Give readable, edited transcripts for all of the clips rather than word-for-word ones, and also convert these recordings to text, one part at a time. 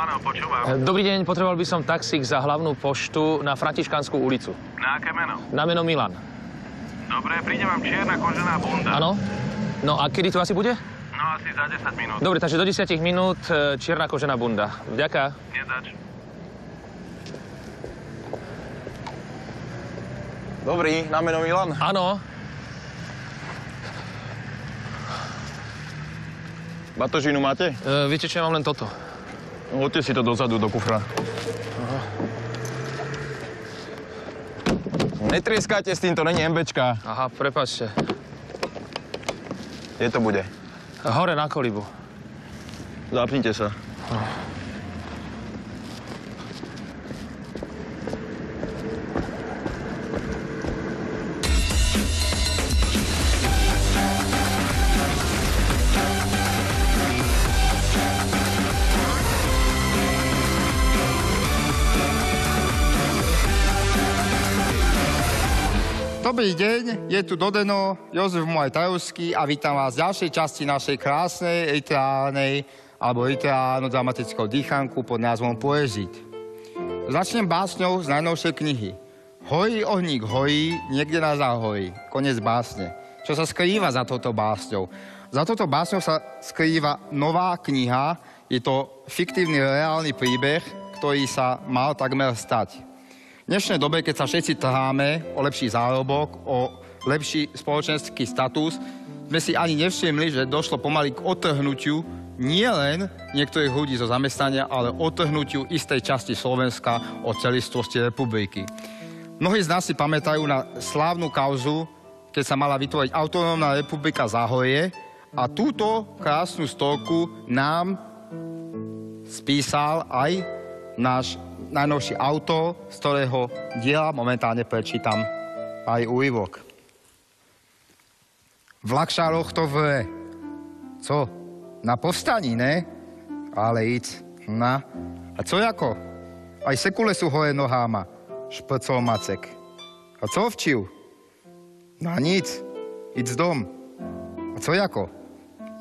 áno, počúvam. Dobrý deň, potreboval by som taxík za hlavnú poštu na Františkanskú ulicu. Na aké meno? Na meno Milan. Dobre, príde vám čierna kožená bunda. Áno? No a kedy tu asi bude? No asi za 10 minút. Dobre, takže do 10 minút čierna kožená bunda. Vďaka. Nezač. Dobrý, na meno Milan. Áno. Batožinu máte? Viete čo, ja mám len toto. Hoďte si to dozadu, do kufra. Netrieskajte s tým, to není MBčka. Aha, prepáčte. Kde to bude? Hore na kolibu. Zapnite sa. Dobrý deň, je tu Dodeno, Jozef Tajovský a vítam vás v ďalšej časti našej krásnej literárnej alebo literárno-dramatickou dýchanku pod názvom Poezit. Začnem básňou z najnovšej knihy. Horí ohník horí, niekde na záhorí. Konec básne. Čo sa skrýva za touto básňou? Za touto básňou sa skrýva nová kniha. Je to fiktívny reálny príbeh, ktorý sa mal takmer stať. V dnešnej dobe, keď sa všetci trháme o lepší zárobok, o lepší spoločenský status, sme si ani nevšimli, že došlo pomaly k odtrhnutiu nielen niektorých ľudí zo zamestnania, ale odtrhnutiu istej časti Slovenska od celistvosti republiky. Mnohí z nás si pamätajú na slávnu kauzu, keď sa mala vytvoriť autonómna republika Záhorie a túto krásnu storku nám spísal aj náš najnovší autor, z ktorého diela momentálne prečítam aj úryvok. V Lakšároch to vre. Co? Na povstaní, ne? Ale ic. Na. A co jako? Aj sekule sú hore noháma. Šprcol Macek. A co včiu? No nic. Ic dom. A co jako?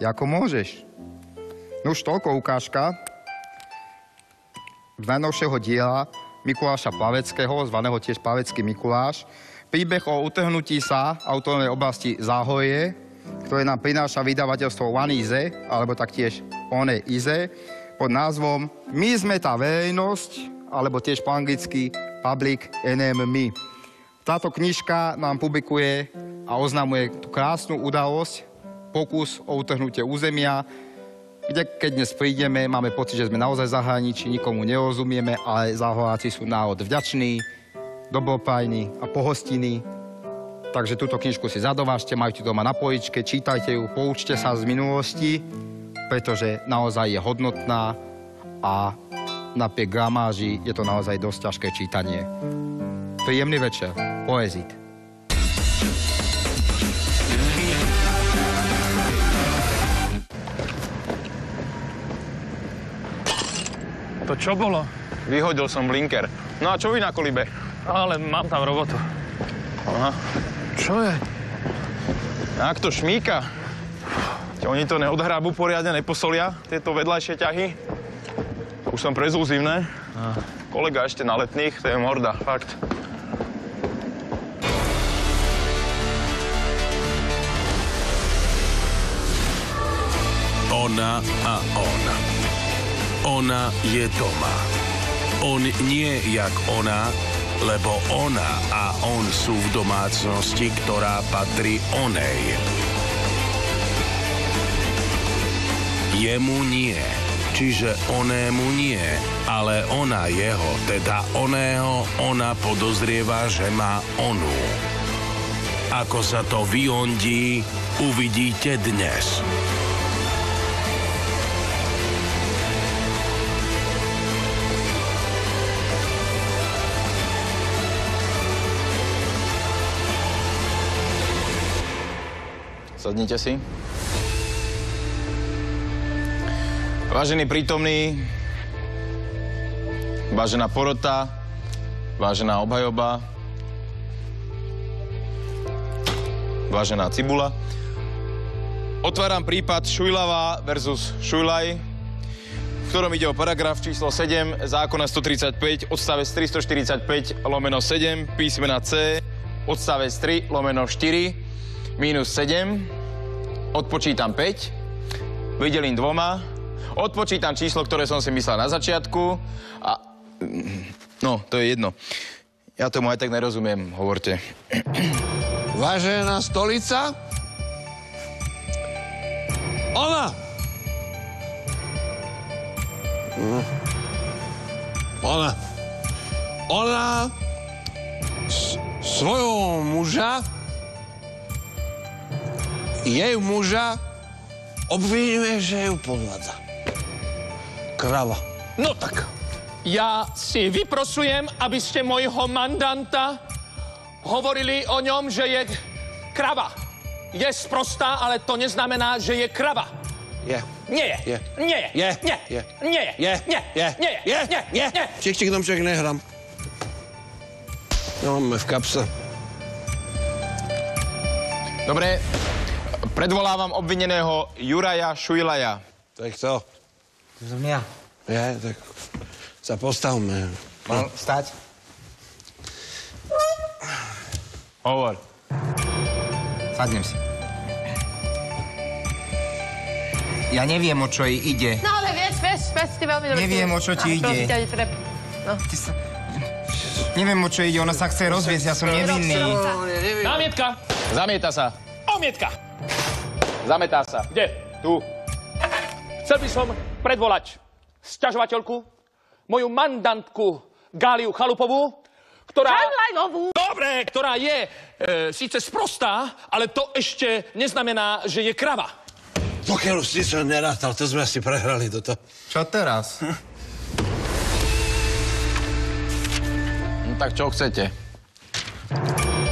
Jako môžeš. No už toľko ukážka z najnovšieho diela Mikuláša Plaveckého, zvaného tiež Plavecký Mikuláš. Príbeh o utrhnutí sa autonómnej oblasti Záhorie, ktoré nám prináša vydavateľstvo One Ize, alebo taktiež One Ize, pod názvom My sme tá verejnosť, alebo tiež po anglicky Public Enemy. Táto knižka nám publikuje a oznamuje tú krásnu udalosť, pokus o utrhnutie územia, kde keď dnes prídeme, máme pocit, že sme naozaj v zahraničí, nikomu nerozumieme, ale Záhoráci sú národ vďačný, dobroprajný a pohostinný. Takže túto knižku si zadovážte, majte doma na poličke, čítajte ju, poučte sa z minulosti, pretože naozaj je hodnotná a napriek gramáži je to naozaj dosť ťažké čítanie. Príjemný večer. Poezit. To čo bolo? Vyhodil som blinker. No a čo vy na kolibe? Ale mám tam robotu. Aha. Čo je? Jak to šmíka? Oni to neodhrábu poriadne, neposolia, tieto vedľajšie ťahy. Už som prezúziv, ne? Kolega ešte na letných, to je morda, fakt. Ona a on. Ona je doma. On nie jak ona, lebo ona a on sú v domácnosti, ktorá patrí onej. Jemu nie, čiže onému nie, ale ona jeho, teda oného, ona podozrieva, že má onu. Ako sa to vyondí, uvidíte dnes. Sadnite si. Vážený prítomný, vážená porota, vážená obhajoba, vážená Cibula. Otváram prípad Šujlava versus Šujlaj, v ktorom ide o paragraf číslo 7 zákona 135, odstavec 345/7, písmena C, odstavec 3/4, minus 7, odpočítam 5, vydelím 2, odpočítam číslo, ktoré som si myslel na začiatku a... No, to je jedno. Ja tomu aj tak nerozumiem, hovorte. Vážená stolica? Ona! Ona svojho muža, jej muža obvinuje, že ju podvádza. Krava. No tak, ja si vyprosujem, aby ste mojho mandanta hovorili o ňom, že je krava. Je sprostá, ale to neznamená, že je krava. Je. Nie je. Je. Nie je. Je. Nie. Je. Nie je. Je. Nie. Je. Nie je. Je. Nie. Je. Nie. Čik, domček, nehrám. No, máme v kapse. Dobre, predvolávam obvineného Juraja Šujlaja. Tak to. To som ja. Je, tak sa postavme. Mám stať? Hovor. Sadnem si. Ja neviem, o čo jej ide. No ale vieš, ty veľmi dobre. Neviem, o čo ti ide. Prosím ťa, treba. No. Neviem, o čo ide, ona sa chce rozviesť, ja som nevinný. Námietka. Zamieta sa. Omietka. Zametá sa. Kde? Tu. Chcel by som predvolať sťažovateľku, moju mandantku Gáliu Chalupovú, ktorá... Dobre, ktorá je síce sprostá, ale to ešte neznamená, že je krava. Pokiaľ si to nerátal, to sme asi prehrali toto. Čo teraz? No tak čo chcete?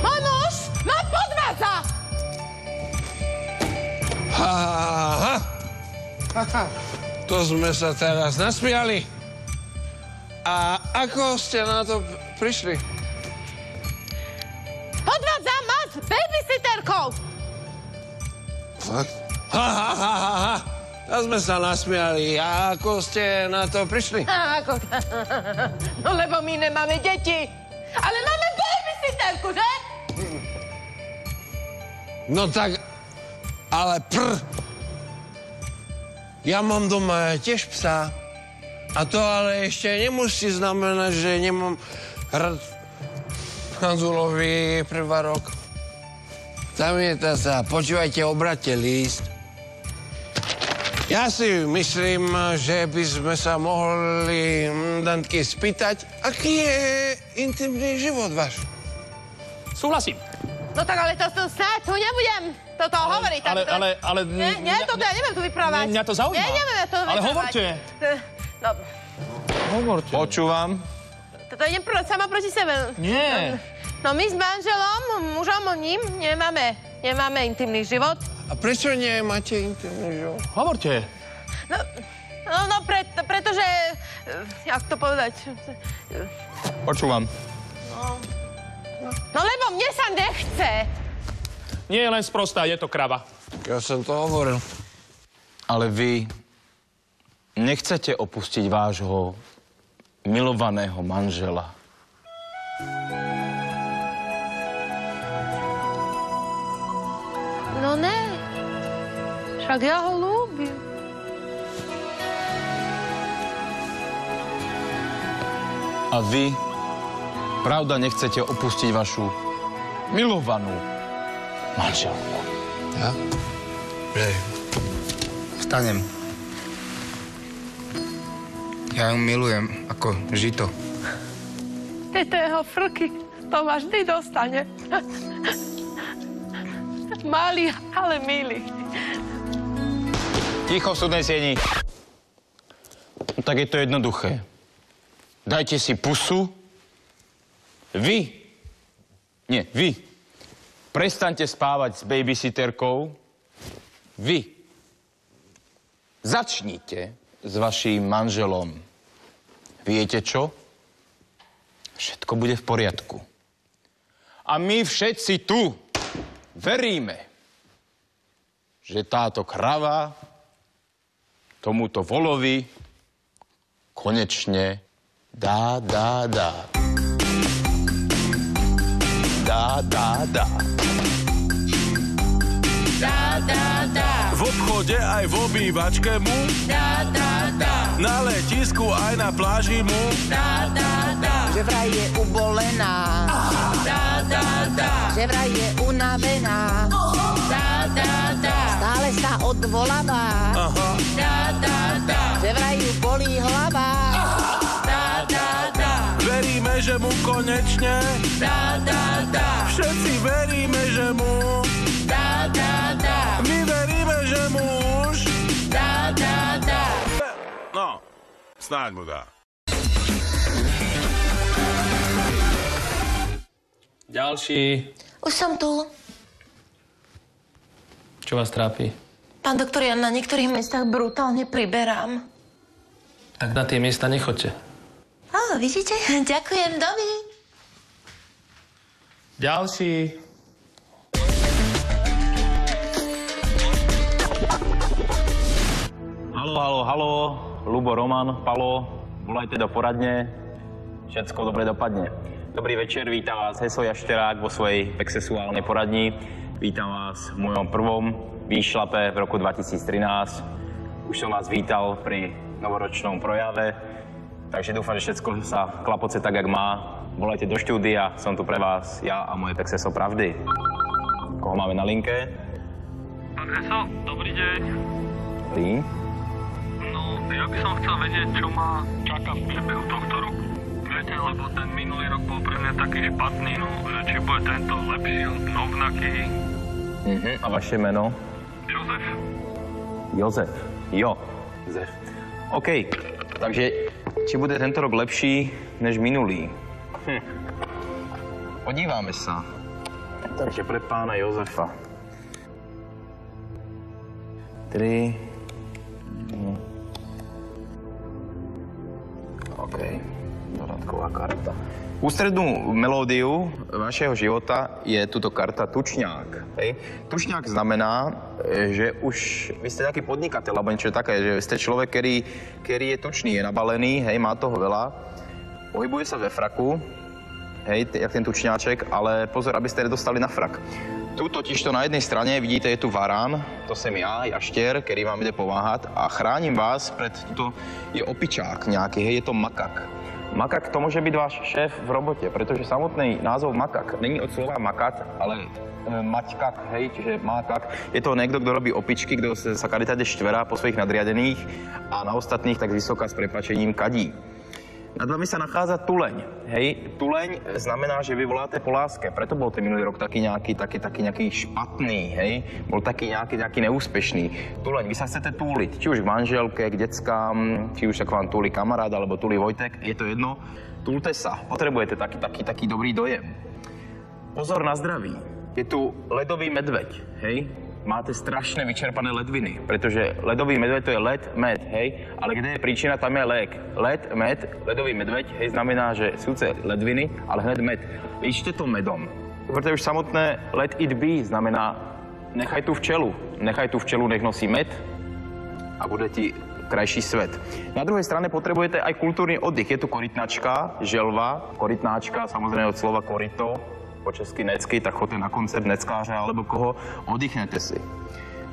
Môj muž ma podvádza! Aha. To sme sa teraz nasmiali. A ako ste na to prišli? Podvádza ma s babysitterkou! Fakt? Ha. To sme sa nasmiali. A ako ste na to prišli? Ako? No lebo my nemáme deti. Ale máme babysitterku, že? No tak, ale ja mám doma tiež psa. A to ale ešte nemusí znamenať, že nemám rád Hanzulovi prvárok. Zamieta sa, počúvajte, obrate list. Ja si myslím, že by sme sa mohli Dantky spýtať, aký je intimný život váš. Súhlasím. No tak ale to tu nebudem toto hovoriť. Ale... Nie, toto ja neviem tu vyprávať. Mňa to zaujíma. Nie, neviem ja to vyprávať. Ale hovorte. Dobre. Hovorte. Počúvam. Toto idem sama proti sebe. Nie. No my s manželom, mužom, ním nemáme intimný život. A prečo nemáte intimný život? Hovorte. Pretože... Jak to povedať? Počúvam. No lebo mne sa nechce. Nie je len sprostá, je to krava. Ja som to hovoril. Ale vy nechcete opustiť vášho milovaného manžela. No ne. Však ja ho ľúbim. A vy, pravda, nechcete opustiť vašu milovanú manželku. Ja? Hej. Vstanem. Ja ju milujem ako žito. Tieto jeho frky, to ma vždy dostane. Malý, ale milý. Ticho v súdnej sieni. No, tak je to jednoduché. Dajte si pusu. Vy. Prestaňte spávať s babysitterkou. Vy. Začnite s vaším manželom. Viete čo? Všetko bude v poriadku. A my všetci tu veríme, že táto krava tomuto volovi konečne dá. Dá. V obchode aj v obývačke mu, na letisku aj na pláži mu, Že vraj je ubolená. Že vraj je unavená. Stále sa odvoláva. Že vraj ju bolí hlava. veríme, že mu konečne, všetci veríme, že mu, my veríme, že mu už, no, snáď mu dá. Ďalší. Už som tu. Čo vás trápi? Pán doktor, ja na niektorých miestach brutálne priberám. Tak na tie miesta nechoďte. Á, vidíte? Ďakujem, dovi. Ďalší. Haló, Ľubo, Roman, Palo, volajte do poradne, všetko dobre dopadne. Dobrý večer, vítam vás Heso Jašterák vo svojej sexuálnej poradni. Vítam vás v mojom prvom výšlape v roku 2013. Už som vás vítal pri novoročnom projave, takže dúfam, že všetko sa klapoce tak, jak má. Volajte do štúdia, som tu pre vás, ja a moje Pexeso pravdy. Koho máme na linke? Pán Heso, dobrý deň. Ty? No, ja by som chcel vedieť, čo ma čaká v priebehu tohto roku. Viete, lebo ten minulý rok bol pre mňa taký špatný, no, že či bude tento lepší alebo rovnaký. A vaše meno? Jozef. Jozef. Jozef. OK, takže či bude tento rok lepší než minulý? Podíváme sa. Takže pre pána Jozefa. 3. OK, dodatková karta. Ústrednú melódiu vašeho života je tuto karta tučňák. Hej. Tučňák znamená, že už vy ste taký podnikateľ, alebo niečo také, že ste človek, ktorý je tučný, je nabalený, hej, má toho veľa, pohybuje sa ve fraku, hej, jak ten tučňáček, ale pozor, aby ste nedostali na frak. Tu totižto na jednej strane vidíte, je tu varán, to som ja, jaštier, ktorý vám ide pomáhať a chránim vás pred, tuto je opičák nejaký, hej, je to makak. Makak to môže byť váš šéf v robote, pretože samotný názov makak není od slova makat, ale maťkak, hej, čiže makak. Je to niekto, kto robí opičky, kto sa kadetade štverá po svojich nadriadených a na ostatných tak vysoká s prepačením kadí. Nad vami sa nachádza tuleň, hej. Tuleň znamená, že vy voláte po láske, preto bol ten minulý rok taký nejaký špatný, hej. Bol taký nejaký neúspešný. Tuleň, vy sa chcete túliť, či už k manželke, k deckám, či už sa k vám túli kamarád, alebo túli Vojtek, je to jedno. Túlte sa, potrebujete taký dobrý dojem. Pozor na zdraví, je tu ledový medveď, hej. Máte strašne vyčerpané ledviny, pretože ledový medveď to je led, med, hej, ale kde je príčina, tam je lék. Led, med, ledový medveď, hej, znamená, že síce ledviny, ale hned med. Ličte to medom. Pretože už samotné let it be znamená, nechaj tu včelu, nech nosí med a bude ti krajší svet. Na druhej strane potrebujete aj kultúrny oddych. Je tu korytnačka, želva, korytnáčka, samozrejme od slova koryto, po česky necky, tak choďte na koncert neckáře alebo koho, oddychnete si.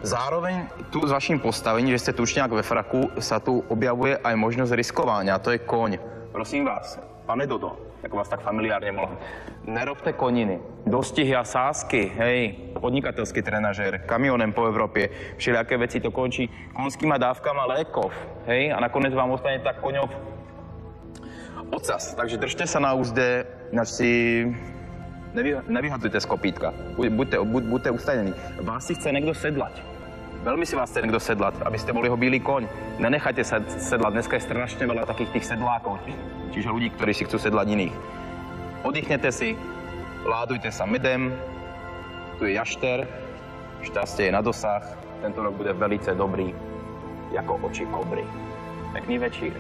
Zároveň tu s vaším postavením, že ste tučňák ve fraku, sa tu objavuje aj možnosť riskovania, to je koň. Prosím vás, pane Dodo, ako vás tak familiárne volám, nerobte koniny, dostihy a sázky, hej, podnikateľský trenažér, kamionem po Európe, všelijaké veci to končí konskýma dávkama lékov, hej, a nakonec vám ostane tak koňov ocas. Takže držte sa na úzde, ináč si nevyhadzujte z kopítka. Buďte ustajení. Vás si chce niekto sedlať. Veľmi si vás chce niekto sedlať, aby ste boli jeho bílý koň. Nenechajte sa sedlať. Dneska je strašne veľa takých tých sedlákov, čiže ľudí, ktorí si chcú sedlať iných. Oddychnete si, ládujte sa medem, tu je jašter, šťastie je na dosah, tento rok bude velice dobrý, ako oči kobry. Pekný večír.